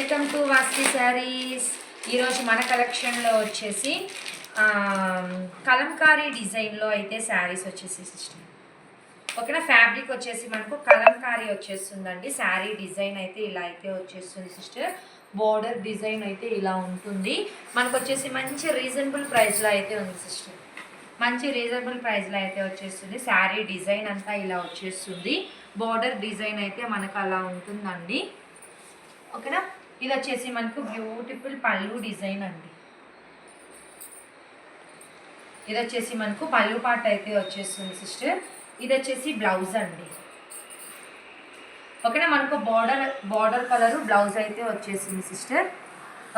Welcome to వాస్తి saris. ఈరోజు మన కలెక్షన్లో వచ్చేసి కలంకారీ డిజైన్లో అయితే శారీస్ వచ్చేసి సిస్టర్. ఓకేనా, ఫ్యాబ్రిక్ వచ్చేసి మనకు కలంకారీ వచ్చేస్తుందండి. శారీ డిజైన్ అయితే ఇలా అయితే వచ్చేస్తుంది సిస్టర్. బోర్డర్ డిజైన్ అయితే ఇలా ఉంటుంది. మనకు వచ్చేసి మంచి రీజనబుల్ ప్రైస్లో అయితే ఉంది సిస్టర్. మంచి రీజనబుల్ ప్రైస్లో అయితే వచ్చేస్తుంది. శారీ డిజైన్ అంతా ఇలా వచ్చేస్తుంది. బోర్డర్ డిజైన్ అయితే మనకు అలా ఉంటుందండి. ఓకేనా, ఇది వచ్చేసి మనకు బ్యూటిఫుల్ పళ్ళు డిజైన్ అండి. ఇది వచ్చేసి మనకు పళ్ళు పార్ట్ అయితే వచ్చేస్తుంది సిస్టర్. ఇది వచ్చేసి బ్లౌజ్ అండి. ఓకేనా, మనకు బార్డర్ కలర్ బ్లౌజ్ అయితే వచ్చేసింది సిస్టర్.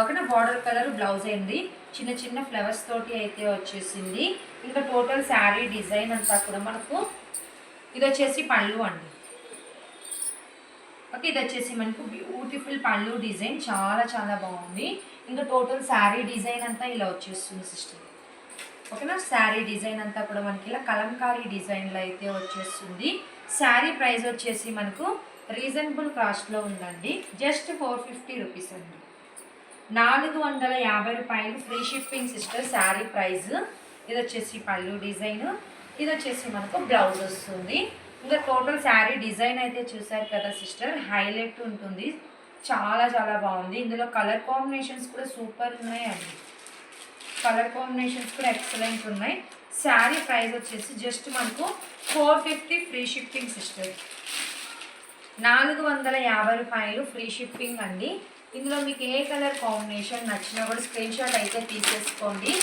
ఓకేనా, బార్డర్ కలర్ బ్లౌజ్ అయింది. చిన్న చిన్న ఫ్లవర్స్ తోటి అయితే వచ్చేసింది. ఇంకా టోటల్ శారీ డిజైన్ అంతా కూడా మనకు ఇది వచ్చేసి పళ్ళు అండి. ఓకే, ఇది వచ్చేసి మనకు బ్యూటిఫుల్ పళ్ళు డిజైన్, చాలా చాలా బాగుంది. ఇంకా టోటల్ శారీ డిజైన్ అంతా ఇలా వచ్చేస్తుంది సిస్టర్. ఓకేనా, శారీ డిజైన్ అంతా కూడా మనకి ఇలా కలంకారీ డిజైన్లో అయితే వచ్చేస్తుంది. శారీ ప్రైస్ వచ్చేసి మనకు రీజనబుల్ కాస్ట్లో ఉందండి. జస్ట్ 450 రూపీస్ అండి. 450 రూపాయలు free shipping sister sari price. ఇది వచ్చేసి పళ్ళు డిజైన్, ఇది వచ్చేసి మనకు బ్లౌజ్ వస్తుంది. ఇంకా టోటల్ శారీ డిజైన్ అయితే చూసారు కదా సిస్టర్, హైలైట్ ఉంటుంది. చాలా చాలా బాగుంది. ఇందులో కలర్ కాంబినేషన్స్ కూడా సూపర్ ఉన్నాయండి. కలర్ కాంబినేషన్స్ కూడా ఎక్సలెంట్ ఉన్నాయి. శారీ ప్రైస్ వచ్చేసి జస్ట్ మనకు 450 ఫ్రీ షిప్పింగ్ సిస్టర్. 450 రూపాయలు ఫ్రీ షిప్పింగ్ అండి. ఇందులో మీకు ఏ కలర్ కాంబినేషన్ నచ్చినా కూడా స్క్రీన్ షాట్ అయితే తీసేసుకోండి.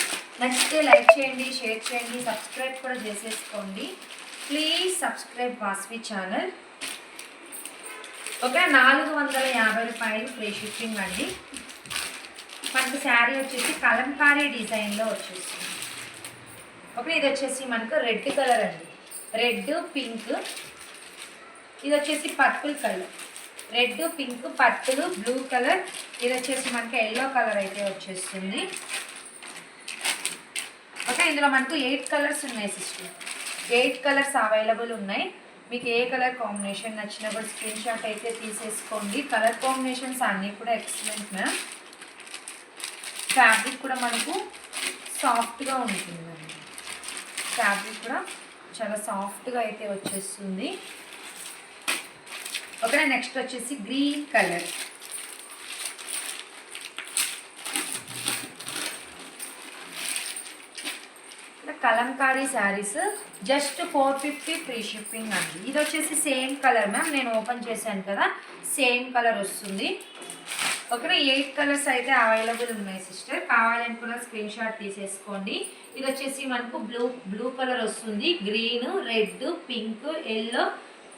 నచ్చితే లైక్ చేయండి, షేర్ చేయండి, సబ్స్క్రైబ్ కూడా చేసేసుకోండి. Please subscribe Vasvi channel. Okay, 450 రూపాయలు ఫ్రీ షిప్పింగ్ అండి. మనకు శారీ వచ్చేసి కలంకారీ డిజైన్లో వచ్చేస్తుంది. ఓకే, ఇది వచ్చేసి మనకు రెడ్ కలర్ అండి. రెడ్ పింక్, ఇది వచ్చేసి purple colour. Red pink purple blue colour, ఇది వచ్చేసి మనకి ఎల్లో కలర్ అయితే వచ్చేస్తుంది. ఓకే, ఇందులో మనకు 8 కలర్స్ ఉన్నాయి సిస్టర్. 8 కలర్స్ అవైలబుల్ ఉన్నాయి. మీకు ఏ కలర్ కాంబినేషన్ నచ్చినా కూడా స్క్రీన్ షాట్ అయితే తీసేసుకోండి. కలర్ కాంబినేషన్స్ అన్నీ కూడా ఎక్సలెంట్ మ్యామ్. ఫ్యాబ్రిక్ కూడా మనకు సాఫ్ట్గా ఉంటుందండి. ఫ్యాబ్రిక్ కూడా చాలా సాఫ్ట్గా అయితే వచ్చేస్తుంది. ఓకే, నెక్స్ట్ వచ్చేసి green colour. Kalamkari saris just 450 free shipping అండి. ఇది వచ్చేసి సేమ్ కలర్ మ్యామ్, నేను ఓపెన్ చేశాను కదా, సేమ్ కలర్ వస్తుంది. ఓకే, 8 కలర్స్ అయితే అవైలబుల్ ఉన్నాయి సిస్టర్. కావాలనుకున్న స్క్రీన్ షాట్ తీసేసుకోండి. ఇది వచ్చేసి మనకు బ్లూ కలర్ వస్తుంది, green, red, pink, yellow,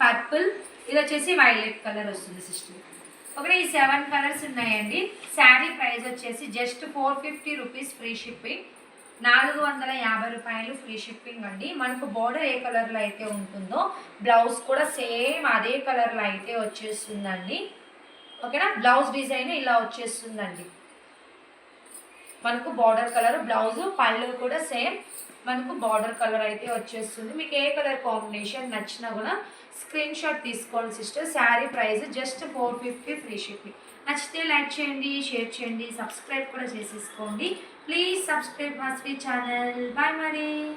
purple, ఇది వచ్చేసి వైలెట్ కలర్ వస్తుంది సిస్టర్. ఓకే, ఈ 7 కలర్స్ ఉన్నాయండి. శారీ ప్రైస్ వచ్చేసి జస్ట్ 450 రూపీస్ ఫ్రీ షిప్పింగ్. 450 రూపాయలు ఫ్రీ షిప్పింగ్ అండి. మనకు బోర్డర్ ఏ కలర్లో అయితే ఉంటుందో బ్లౌజ్ కూడా సేమ్ అదే కలర్లో అయితే వచ్చేస్తుందండి. ఓకేనా, బ్లౌజ్ డిజైన్ ఇలా వచ్చేస్తుందండి. మనకు బార్డర్ కలర్ బ్లౌజ్, పళ్ళు కూడా సేమ్ మనకు బార్డర్ కలర్ అయితే వచ్చేస్తుంది. మీకు ఏ కలర్ కాంబినేషన్ నచ్చినా కూడా స్క్రీన్ షాట్ తీసుకోండి sister. Sari price just 450 free shipping. నచ్చితే లైక్ చేయండి, షేర్ చేయండి, సబ్స్క్రైబ్ కూడా చేసేసుకోండి. Please subscribe Vasvi channel. Bye మరి.